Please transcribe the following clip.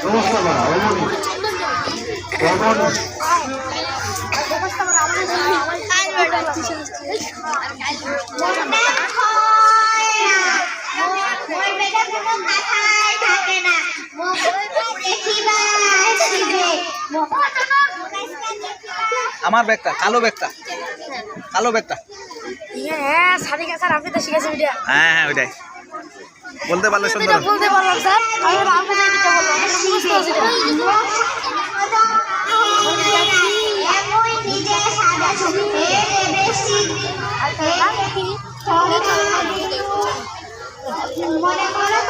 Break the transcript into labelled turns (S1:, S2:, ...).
S1: ব্যবস্থা করা অমনি
S2: আমার ব্যাগটা কালো ব্যাগটা
S3: হ্যাঁ সাথে স্যার আপনি তো শিখেছেন এটা।
S2: হ্যাঁ হ্যাঁ ওইটাই বলতে পারলে সুন্দর
S3: বলতে পারলাম স্যার আমি আপনাকে এটা বললাম মুখস্থ আছে
S4: মনে করো